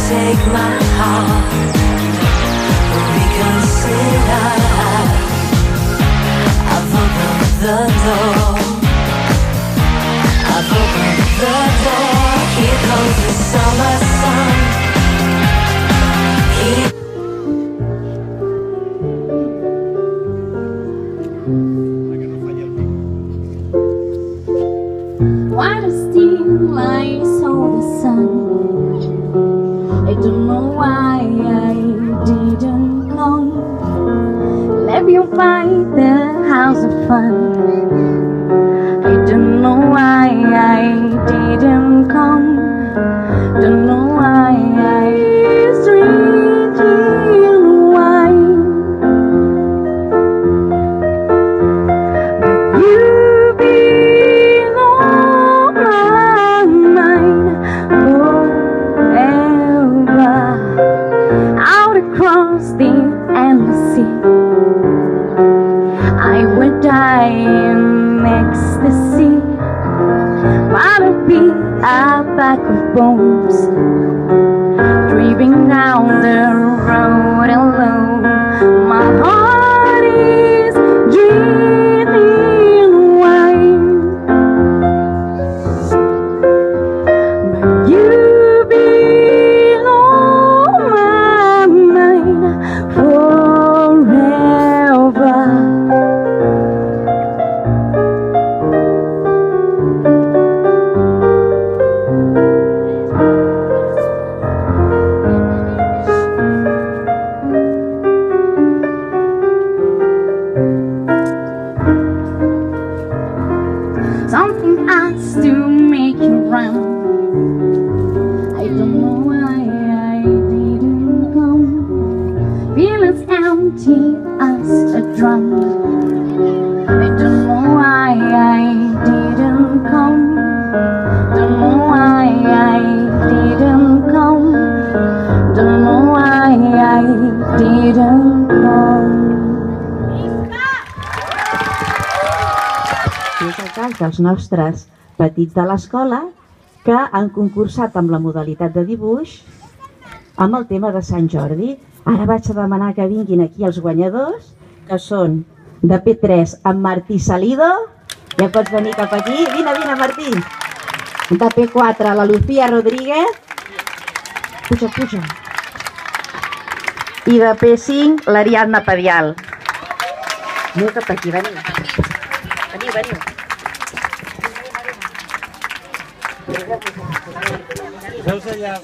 take my heart, reconsider. I've opened the door, I've opened the door. Here comes the summer sun. Why the still lights of the sun? I don't know why I didn't come. Left you by the house of fun. I don't know why I didn't come. Don't know why I street in wine. But you belong mine forever. Out across the endless sea, I would die in ecstasy. Rather be a bag of bones, driving down the road alone. My heart is drinking wine, but you belong my mind forever. Something has to make you run. I don't know why I didn't come. Feel as empty as a drum. I don't know why I didn't come. Don't know why I didn't come. Don't know why I didn't come. És el cas dels nostres petits de l'escola que han concursat amb la modalitat de dibuix amb el tema de Sant Jordi. Ara vaig a demanar que vinguin aquí els guanyadors, que són de P3 en Martí Salido. Ja pots venir cap aquí. Vine, vine, Martí. De P4 la Lucía Rodríguez. Puja, puja. I de P5 l'Ariadna Padial. Veniu cap aquí, veniu. Veniu, veniu. Veus allà?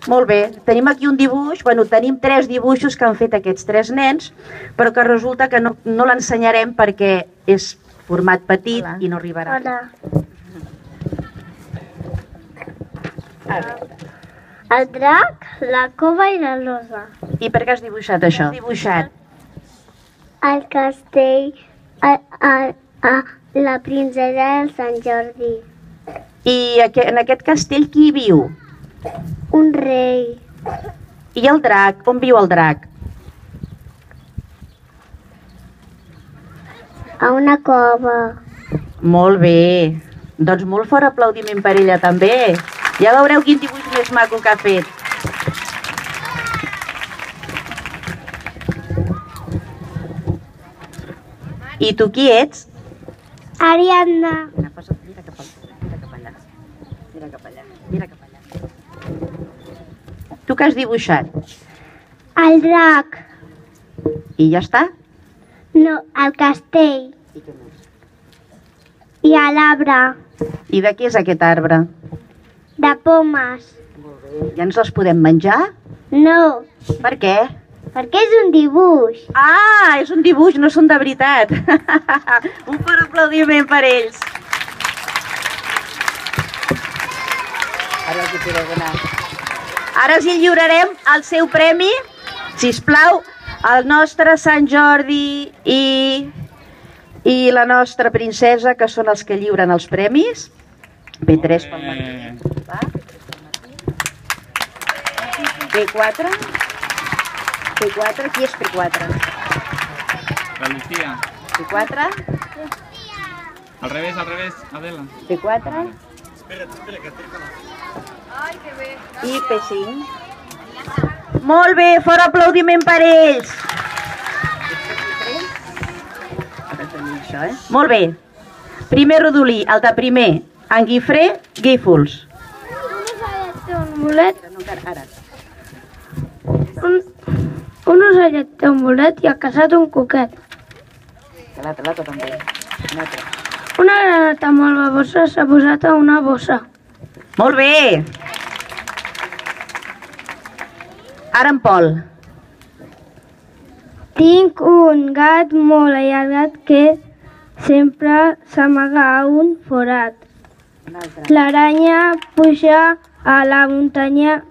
Molt bé, tenim aquí un dibuix, bueno, tenim 3 dibuixos que han fet aquests 3 nens, però que resulta que no l'ensenyarem perquè és format petit. Hola. I no arribarà. Hola. El drac, la cova i la losa. I per què has dibuixat això? Has dibuixat El castell, la princesa del Sant Jordi. I en aquest castell qui hi viu? Un rei. I el drac? On viu el drac? A una cova. Molt bé. Doncs molt fort aplaudiment per ella també. Ja veureu quin dibuix més maco que ha fet. I tu qui ets? Ariadna. Mira cap allà. Mira cap allà. Mira cap allà. Tu què has dibuixat? El drac. I ja està? No, el castell. I què més? I l'arbre. I de què és aquest arbre? De pomes. Molt bé. Ja ens les podem menjar? No, Per què? perquè és un dibuix. Ah, és un dibuix, no són de veritat. Un fort aplaudiment per ells. Ara els lliurarem el seu premi, sisplau, el nostre Sant Jordi i la nostra princesa, que són els que lliuren els premis. P3 pel Martí. P4. P4, qui és P4? La Lucía. P4. Al revés, Adela. P4. I P5. Molt bé, fort aplaudiment per ells. Molt bé. Primer rodolí, el de primer. En Guifré, Guífols. Un bolet. Un ocellet té un bolet i ha caçat un cuquet. L'altre també. Una granota molt babosa s'ha posat a una bossa. Molt bé. Ara en Pol. Tinc un gat molt allargat que sempre s'amaga a un forat. L'aranya puja a la muntanya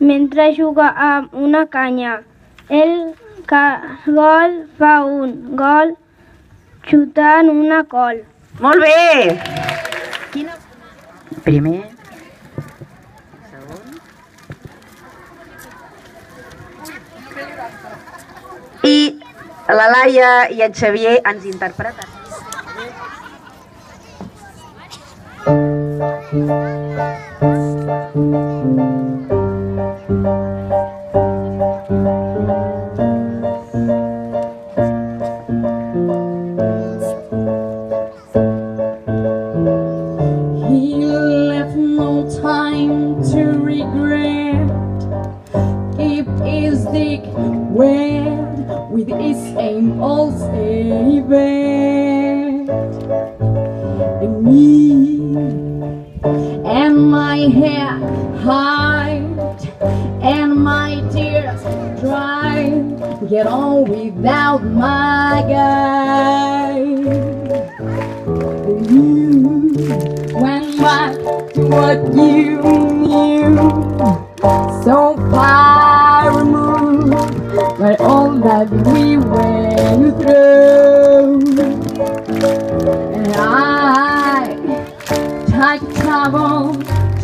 mentre juga amb una canya. El cargol fa un gol xutant una col. Molt bé. Primer. Segon. I la Laia i en Xavier ens interpreten. With its same old saving and me and my hair hide and my tears dry. Get on without my guy. You went back to what you knew, so far removed by all that we went through. And I take trouble,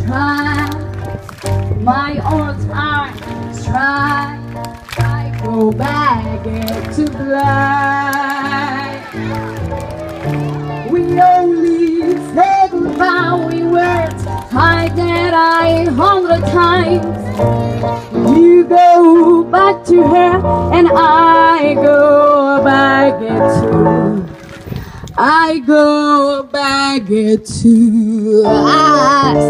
try my old time, try. I go back to black. We only say goodbye, we words I did 100 times. You go back to her and I go back to I go back to us.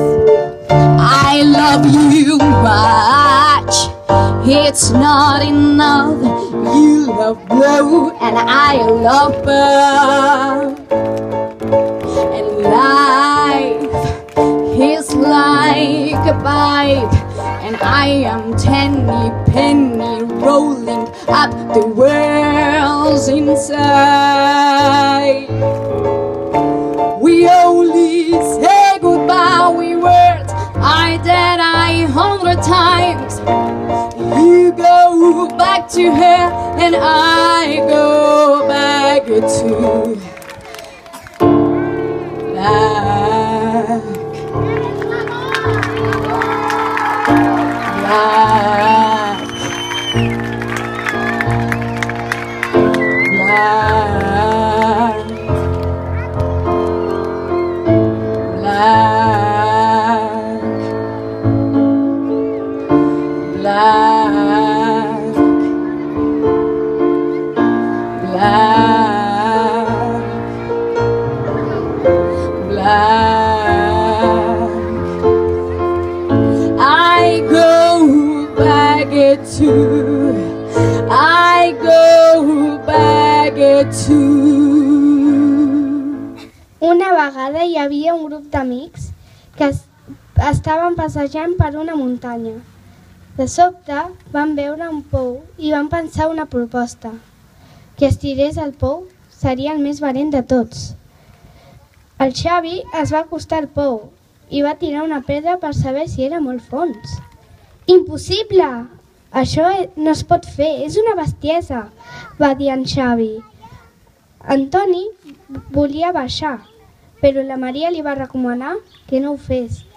I love you much, it's not enough. You love blue and I love her. And life is like a pipe, and I am tenny penny rolling up the world's inside. We only say goodbye, we words I did 100 times. You go back to her and I go back to black. Black. Black. Black. Black. Black. Black. I go back to. Una vegada hi havia un grup d'amics que estaven passejant per una muntanya. De sobte van veure un pou i van pensar una proposta. Qui es tirés al pou seria el més valent de tots. El Xavi es va acostar al pou i va tirar una pedra per saber si era molt fons. Impossible! Això no es pot fer, és una bestiesa, va dir en Xavi. Antoni volia baixar, però la Maria li va recomanar que no ho fes.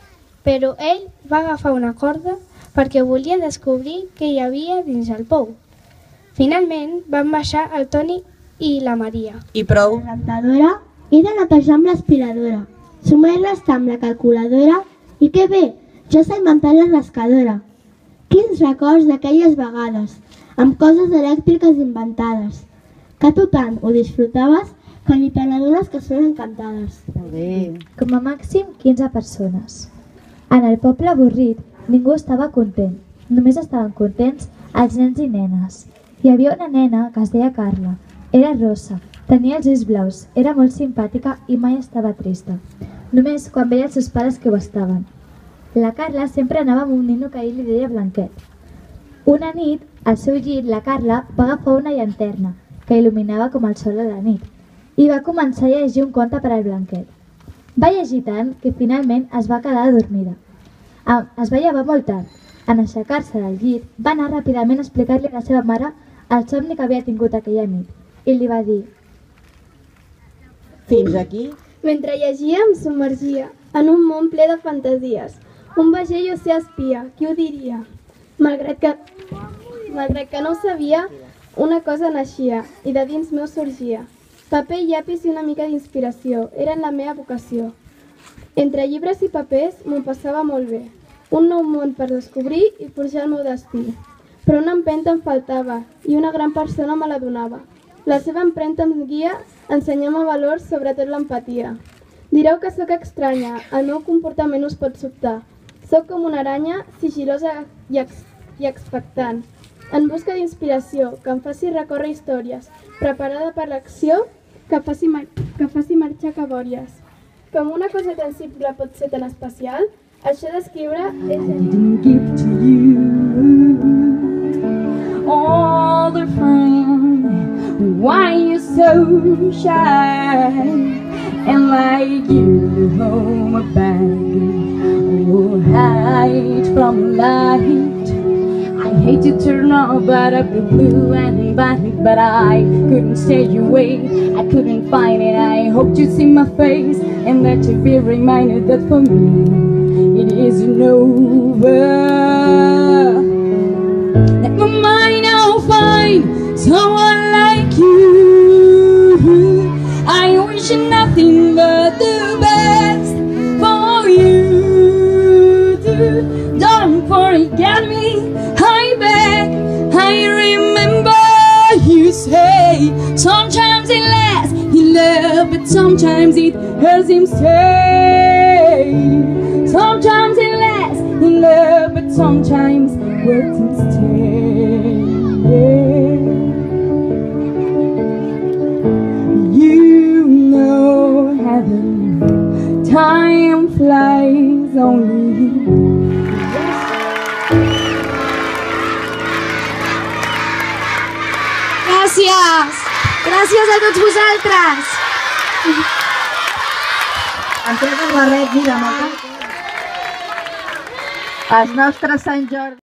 Però ell va agafar una corda perquè volia descobrir què hi havia dins el pou. Finalment van baixar el Toni i la Maria. I prou. La rentadora he de netejar amb l'aspiradora. Sumar i restar amb la calculadora i què bé, ja s'ha inventat la rascadora. Quins records d'aquelles vegades, amb coses elèctriques inventades, que tu tant ho disfrutaves que ni te n'adones que són encantades. Molt bé. Com a màxim 15 persones. En el poble avorrit ningú estava content, només estaven contents els nens i nenes. Hi havia una nena que es deia Carla, era rossa, tenia els ulls blaus, era molt simpàtica i mai estava trista, només quan veia els seus pares que ho estaven. La Carla sempre anava amb un nino que ell li deia Blanquet. Una nit, al seu llit, la Carla va agafar una llanterna que il·luminava com el sol a la nit i va començar a llegir un conte per al Blanquet. Va llegir tant que finalment es va quedar adormida. Es va llevar molt tard. En aixecar-se del llit, va anar ràpidament a explicar-li a la seva mare el somni que havia tingut aquella nit i li va dir: Fins aquí? Mentre llegia em submergia en un món ple de fantasies. Un vaixell oceà espia, qui ho diria? Malgrat que no ho sabia, una cosa naixia i de dins meu sorgia. Paper i llapis i una mica d'inspiració eren la meva vocació. Entre llibres i papers m'ho passava molt bé. Un nou món per descobrir i forjar el meu destí. Però una empenta em faltava i una gran persona me la donava. La seva empremta em guia, ensenyant-me valors, sobretot l'empatia. Direu que sóc estranya, el meu comportament us pot sobtar. Sóc com una aranya, sigil·losa i expectant, en busca d'inspiració, que em faci recórrer històries, preparada per l'acció, que faci marxar cabòries. Com una cosa tan simple pot ser tan especial, això d'escriure és genial. Give to you all the fun. Why you so shy and like you home a bag or hide from light? I hate to turn off, but I've been blue and invited, but I couldn't stay away. I couldn't find it. I hope you see my face and that you'll be reminded that for me it isn't over. Never mind, I'll find someone like you. I wish nothing but the best for you too. Don't forget me, I beg. I remember you say sometimes it lasts in love, but sometimes it hurts him stay. Sometimes it lasts in love, but sometimes hurts him stay. You know heaven, time flies only. Gràcies! Gràcies a tots vosaltres! Entrega el barret, mira, el nostre Sant Jordi.